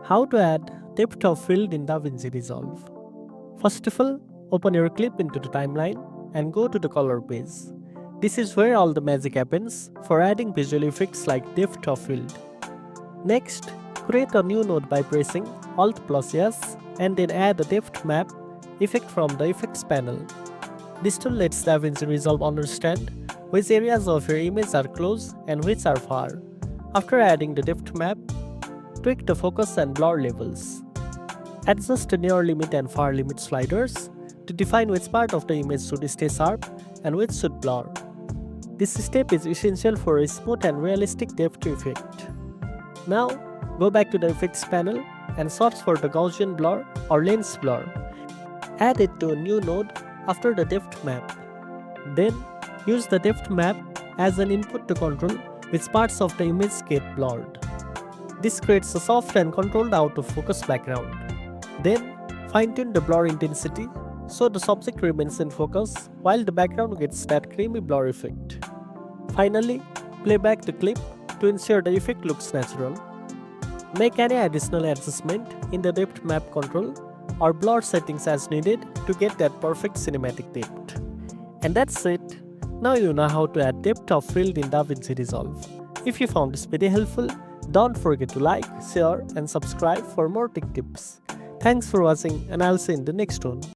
How to add depth of field in DaVinci Resolve. First of all, open your clip into the timeline and go to the color page. This is where all the magic happens for adding visual effects like depth of field. Next, create a new node by pressing Alt+S and then add a depth map effect from the effects panel. This tool lets DaVinci Resolve understand which areas of your image are close and which are far. After adding the depth map, tweak the focus and blur levels. Adjust the near limit and far limit sliders to define which part of the image should stay sharp and which should blur. This step is essential for a smooth and realistic depth effect. Now, go back to the effects panel and search for the Gaussian blur or lens blur. Add it to a new node after the depth map. Then, use the depth map as an input to control which parts of the image get blurred. This creates a soft and controlled out of focus background. Then, fine-tune the blur intensity so the subject remains in focus while the background gets that creamy blur effect. Finally, play back the clip to ensure the effect looks natural. Make any additional adjustment in the depth map control or blur settings as needed to get that perfect cinematic depth. And that's it. Now you know how to add depth of field in DaVinci Resolve. If you found this video helpful, don't forget to like, share and subscribe for more tech tips. Thanks for watching and I'll see you in the next one.